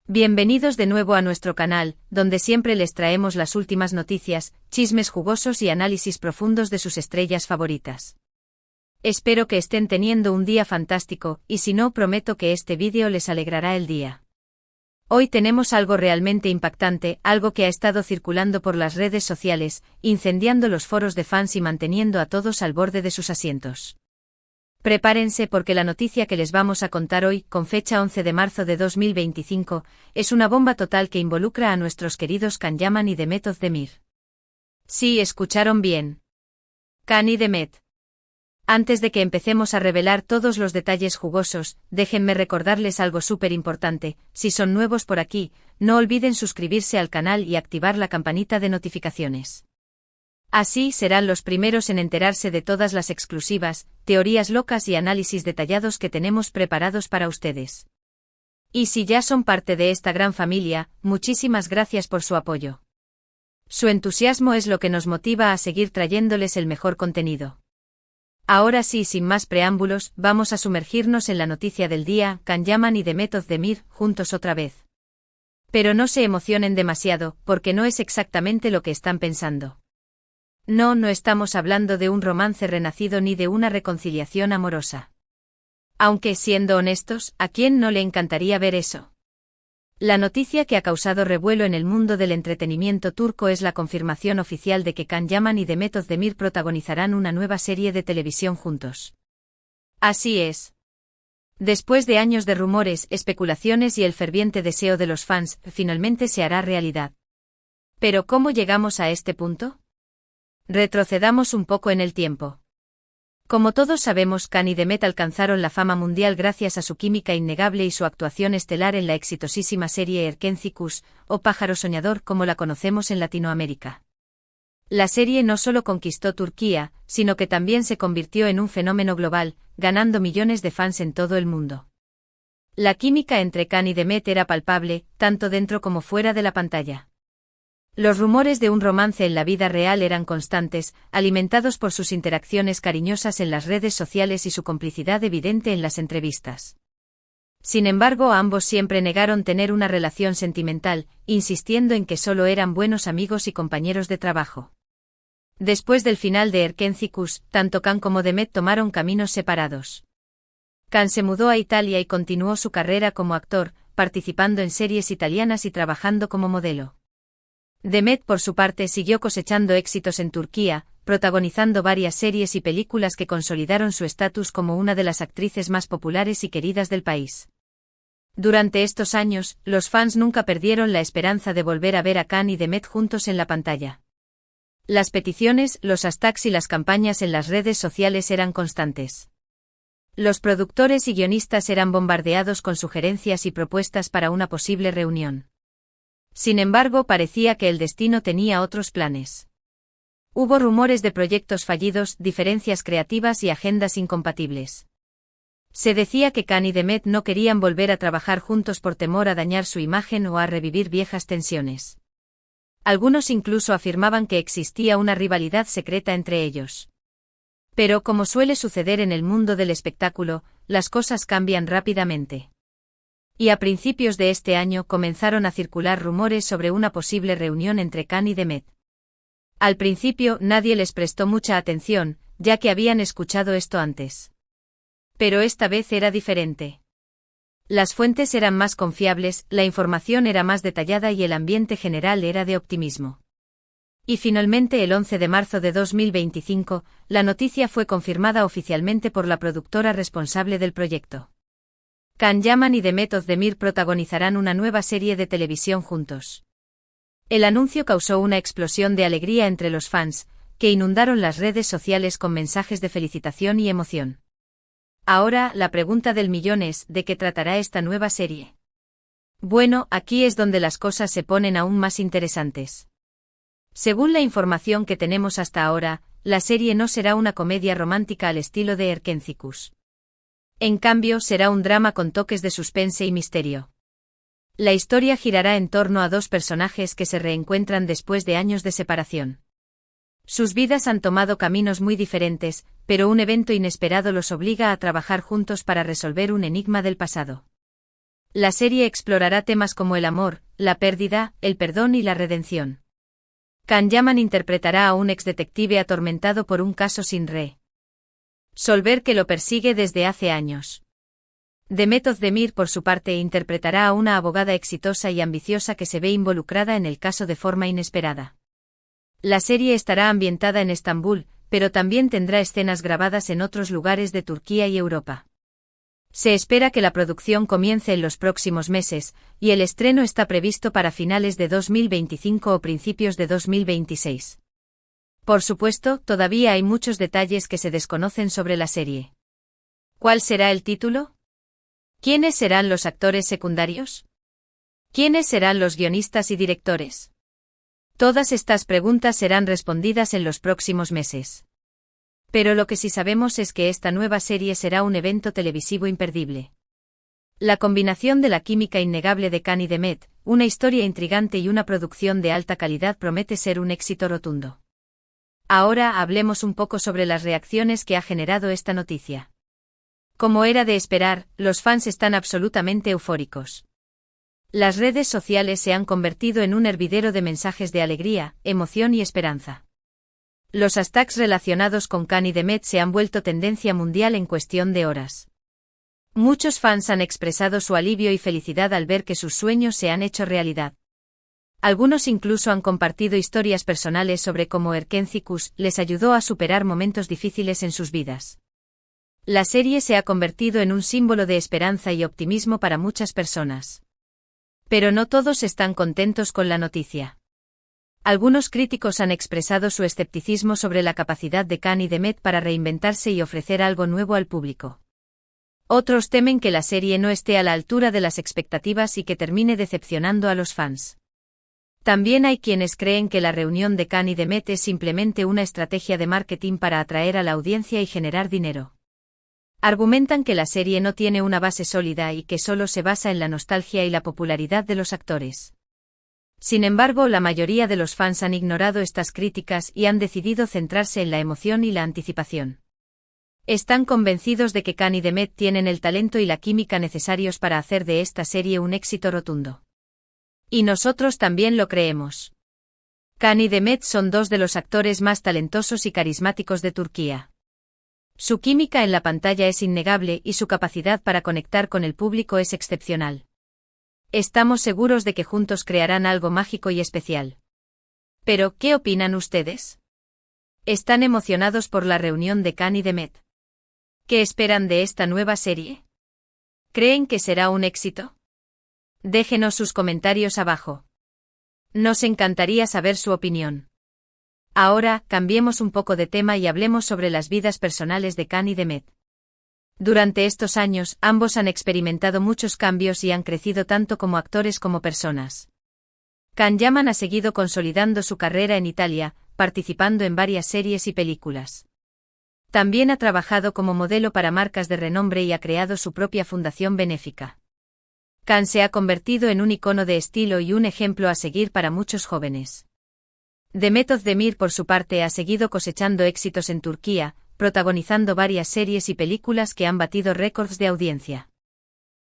Bienvenidos de nuevo a nuestro canal, donde siempre les traemos las últimas noticias, chismes jugosos y análisis profundos de sus estrellas favoritas. Espero que estén teniendo un día fantástico, y si no, prometo que este vídeo les alegrará el día. Hoy tenemos algo realmente impactante, algo que ha estado circulando por las redes sociales, incendiando los foros de fans y manteniendo a todos al borde de sus asientos. Prepárense porque la noticia que les vamos a contar hoy, con fecha 11 de marzo de 2025, es una bomba total que involucra a nuestros queridos Can Yaman y Demet Özdemir. Sí, escucharon bien. Can y Demet. Antes de que empecemos a revelar todos los detalles jugosos, déjenme recordarles algo súper importante. Si son nuevos por aquí, no olviden suscribirse al canal y activar la campanita de notificaciones. Así serán los primeros en enterarse de todas las exclusivas, teorías locas y análisis detallados que tenemos preparados para ustedes. Y si ya son parte de esta gran familia, muchísimas gracias por su apoyo. Su entusiasmo es lo que nos motiva a seguir trayéndoles el mejor contenido. Ahora sí, sin más preámbulos, vamos a sumergirnos en la noticia del día: Can Yaman y Demet Özdemir, juntos otra vez. Pero no se emocionen demasiado, porque no es exactamente lo que están pensando. No estamos hablando de un romance renacido ni de una reconciliación amorosa. Aunque, siendo honestos, ¿a quién no le encantaría ver eso? La noticia que ha causado revuelo en el mundo del entretenimiento turco es la confirmación oficial de que Can Yaman y Demet Özdemir protagonizarán una nueva serie de televisión juntos. Así es. Después de años de rumores, especulaciones y el ferviente deseo de los fans, finalmente se hará realidad. ¿Pero cómo llegamos a este punto? Retrocedamos un poco en el tiempo. Como todos sabemos, Can y Demet alcanzaron la fama mundial gracias a su química innegable y su actuación estelar en la exitosísima serie Erkenci Kuş, o Pájaro Soñador como la conocemos en Latinoamérica. La serie no solo conquistó Turquía, sino que también se convirtió en un fenómeno global, ganando millones de fans en todo el mundo. La química entre Can y Demet era palpable, tanto dentro como fuera de la pantalla. Los rumores de un romance en la vida real eran constantes, alimentados por sus interacciones cariñosas en las redes sociales y su complicidad evidente en las entrevistas. Sin embargo, ambos siempre negaron tener una relación sentimental, insistiendo en que solo eran buenos amigos y compañeros de trabajo. Después del final de Erkenci Kuş, tanto Can como Demet tomaron caminos separados. Can se mudó a Italia y continuó su carrera como actor, participando en series italianas y trabajando como modelo. Demet, por su parte, siguió cosechando éxitos en Turquía, protagonizando varias series y películas que consolidaron su estatus como una de las actrices más populares y queridas del país. Durante estos años, los fans nunca perdieron la esperanza de volver a ver a Can y Demet juntos en la pantalla. Las peticiones, los hashtags y las campañas en las redes sociales eran constantes. Los productores y guionistas eran bombardeados con sugerencias y propuestas para una posible reunión. Sin embargo, parecía que el destino tenía otros planes. Hubo rumores de proyectos fallidos, diferencias creativas y agendas incompatibles. Se decía que Can y Demet no querían volver a trabajar juntos por temor a dañar su imagen o a revivir viejas tensiones. Algunos incluso afirmaban que existía una rivalidad secreta entre ellos. Pero, como suele suceder en el mundo del espectáculo, las cosas cambian rápidamente. Y a principios de este año comenzaron a circular rumores sobre una posible reunión entre Can y Demet. Al principio nadie les prestó mucha atención, ya que habían escuchado esto antes. Pero esta vez era diferente. Las fuentes eran más confiables, la información era más detallada y el ambiente general era de optimismo. Y finalmente, el 11 de marzo de 2025, la noticia fue confirmada oficialmente por la productora responsable del proyecto. Can Yaman y Demet Özdemir protagonizarán una nueva serie de televisión juntos. El anuncio causó una explosión de alegría entre los fans, que inundaron las redes sociales con mensajes de felicitación y emoción. Ahora, la pregunta del millón es: ¿de qué tratará esta nueva serie? Bueno, aquí es donde las cosas se ponen aún más interesantes. Según la información que tenemos hasta ahora, la serie no será una comedia romántica al estilo de Erkenci Kuş. En cambio, será un drama con toques de suspense y misterio. La historia girará en torno a dos personajes que se reencuentran después de años de separación. Sus vidas han tomado caminos muy diferentes, pero un evento inesperado los obliga a trabajar juntos para resolver un enigma del pasado. La serie explorará temas como el amor, la pérdida, el perdón y la redención. Can Yaman interpretará a un exdetective atormentado por un caso sin resolver que lo persigue desde hace años. Demet Özdemir, por su parte, interpretará a una abogada exitosa y ambiciosa que se ve involucrada en el caso de forma inesperada. La serie estará ambientada en Estambul, pero también tendrá escenas grabadas en otros lugares de Turquía y Europa. Se espera que la producción comience en los próximos meses, y el estreno está previsto para finales de 2025 o principios de 2026. Por supuesto, todavía hay muchos detalles que se desconocen sobre la serie. ¿Cuál será el título? ¿Quiénes serán los actores secundarios? ¿Quiénes serán los guionistas y directores? Todas estas preguntas serán respondidas en los próximos meses. Pero lo que sí sabemos es que esta nueva serie será un evento televisivo imperdible. La combinación de la química innegable de Can y Demet, una historia intrigante y una producción de alta calidad promete ser un éxito rotundo. Ahora hablemos un poco sobre las reacciones que ha generado esta noticia. Como era de esperar, los fans están absolutamente eufóricos. Las redes sociales se han convertido en un hervidero de mensajes de alegría, emoción y esperanza. Los hashtags relacionados con Can y Demet se han vuelto tendencia mundial en cuestión de horas. Muchos fans han expresado su alivio y felicidad al ver que sus sueños se han hecho realidad. Algunos incluso han compartido historias personales sobre cómo Erkenci les ayudó a superar momentos difíciles en sus vidas. La serie se ha convertido en un símbolo de esperanza y optimismo para muchas personas. Pero no todos están contentos con la noticia. Algunos críticos han expresado su escepticismo sobre la capacidad de Can y Demet para reinventarse y ofrecer algo nuevo al público. Otros temen que la serie no esté a la altura de las expectativas y que termine decepcionando a los fans. También hay quienes creen que la reunión de Can y Demet es simplemente una estrategia de marketing para atraer a la audiencia y generar dinero. Argumentan que la serie no tiene una base sólida y que solo se basa en la nostalgia y la popularidad de los actores. Sin embargo, la mayoría de los fans han ignorado estas críticas y han decidido centrarse en la emoción y la anticipación. Están convencidos de que Can y Demet tienen el talento y la química necesarios para hacer de esta serie un éxito rotundo. Y nosotros también lo creemos. Can y Demet son dos de los actores más talentosos y carismáticos de Turquía. Su química en la pantalla es innegable y su capacidad para conectar con el público es excepcional. Estamos seguros de que juntos crearán algo mágico y especial. Pero, ¿qué opinan ustedes? ¿Están emocionados por la reunión de Can y Demet? ¿Qué esperan de esta nueva serie? ¿Creen que será un éxito? Déjenos sus comentarios abajo. Nos encantaría saber su opinión. Ahora, cambiemos un poco de tema y hablemos sobre las vidas personales de Can y Demet. Durante estos años, ambos han experimentado muchos cambios y han crecido tanto como actores como personas. Can Yaman ha seguido consolidando su carrera en Italia, participando en varias series y películas. También ha trabajado como modelo para marcas de renombre y ha creado su propia fundación benéfica. Can se ha convertido en un icono de estilo y un ejemplo a seguir para muchos jóvenes. Demet Özdemir, por su parte, ha seguido cosechando éxitos en Turquía, protagonizando varias series y películas que han batido récords de audiencia.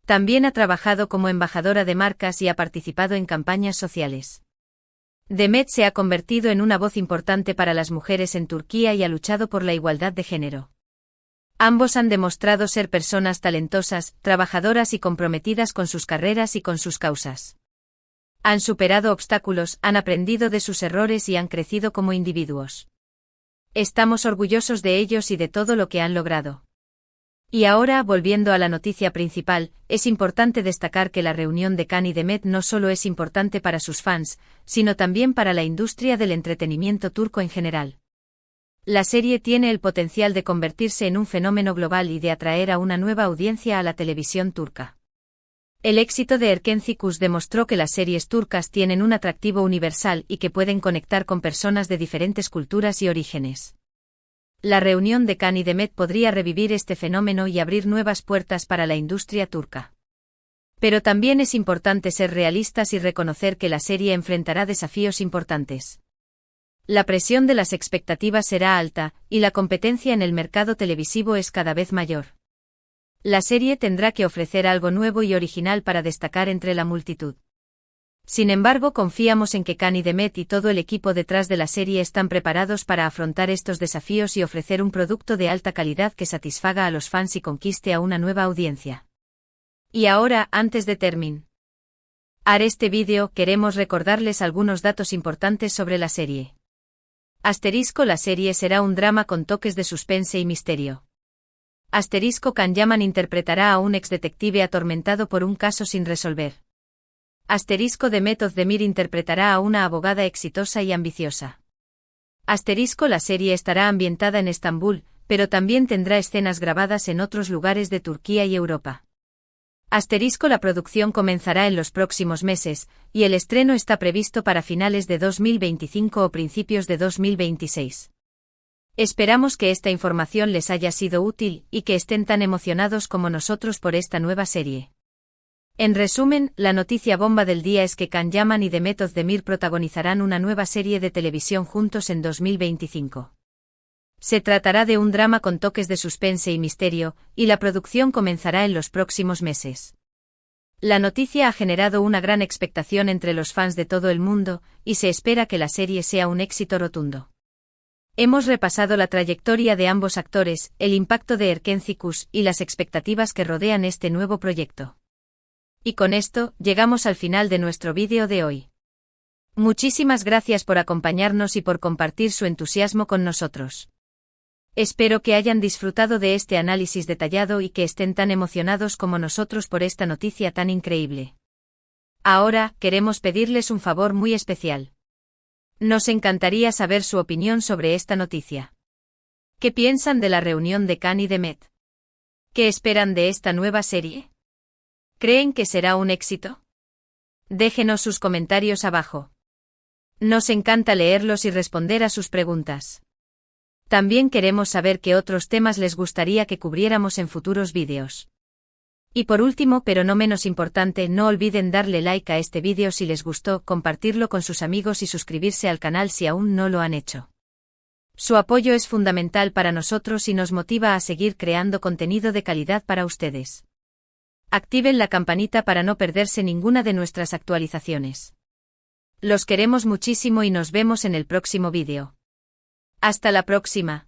También ha trabajado como embajadora de marcas y ha participado en campañas sociales. Demet se ha convertido en una voz importante para las mujeres en Turquía y ha luchado por la igualdad de género. Ambos han demostrado ser personas talentosas, trabajadoras y comprometidas con sus carreras y con sus causas. Han superado obstáculos, han aprendido de sus errores y han crecido como individuos. Estamos orgullosos de ellos y de todo lo que han logrado. Y ahora, volviendo a la noticia principal, es importante destacar que la reunión de Can y Demet no solo es importante para sus fans, sino también para la industria del entretenimiento turco en general. La serie tiene el potencial de convertirse en un fenómeno global y de atraer a una nueva audiencia a la televisión turca. El éxito de Erkenci demostró que las series turcas tienen un atractivo universal y que pueden conectar con personas de diferentes culturas y orígenes. La reunión de Can y Demet podría revivir este fenómeno y abrir nuevas puertas para la industria turca. Pero también es importante ser realistas y reconocer que la serie enfrentará desafíos importantes. La presión de las expectativas será alta, y la competencia en el mercado televisivo es cada vez mayor. La serie tendrá que ofrecer algo nuevo y original para destacar entre la multitud. Sin embargo, confiamos en que Cani Demet y todo el equipo detrás de la serie están preparados para afrontar estos desafíos y ofrecer un producto de alta calidad que satisfaga a los fans y conquiste a una nueva audiencia. Y ahora, antes de terminar este vídeo, queremos recordarles algunos datos importantes sobre la serie. Asterisco: la serie será un drama con toques de suspense y misterio. Asterisco: Can Yaman interpretará a un exdetective atormentado por un caso sin resolver. Asterisco: Demet Özdemir interpretará a una abogada exitosa y ambiciosa. Asterisco: la serie estará ambientada en Estambul, pero también tendrá escenas grabadas en otros lugares de Turquía y Europa. Asterisco: la producción comenzará en los próximos meses, y el estreno está previsto para finales de 2025 o principios de 2026. Esperamos que esta información les haya sido útil y que estén tan emocionados como nosotros por esta nueva serie. En resumen, la noticia bomba del día es que Can Yaman y Demet Özdemir protagonizarán una nueva serie de televisión juntos en 2025. Se tratará de un drama con toques de suspense y misterio, y la producción comenzará en los próximos meses. La noticia ha generado una gran expectación entre los fans de todo el mundo, y se espera que la serie sea un éxito rotundo. Hemos repasado la trayectoria de ambos actores, el impacto de Erken Cikus y las expectativas que rodean este nuevo proyecto. Y con esto, llegamos al final de nuestro vídeo de hoy. Muchísimas gracias por acompañarnos y por compartir su entusiasmo con nosotros. Espero que hayan disfrutado de este análisis detallado y que estén tan emocionados como nosotros por esta noticia tan increíble. Ahora, queremos pedirles un favor muy especial. Nos encantaría saber su opinión sobre esta noticia. ¿Qué piensan de la reunión de Can y Demet? ¿Qué esperan de esta nueva serie? ¿Creen que será un éxito? Déjenos sus comentarios abajo. Nos encanta leerlos y responder a sus preguntas. También queremos saber qué otros temas les gustaría que cubriéramos en futuros vídeos. Y por último, pero no menos importante, no olviden darle like a este vídeo si les gustó, compartirlo con sus amigos y suscribirse al canal si aún no lo han hecho. Su apoyo es fundamental para nosotros y nos motiva a seguir creando contenido de calidad para ustedes. Activen la campanita para no perderse ninguna de nuestras actualizaciones. Los queremos muchísimo y nos vemos en el próximo vídeo. Hasta la próxima.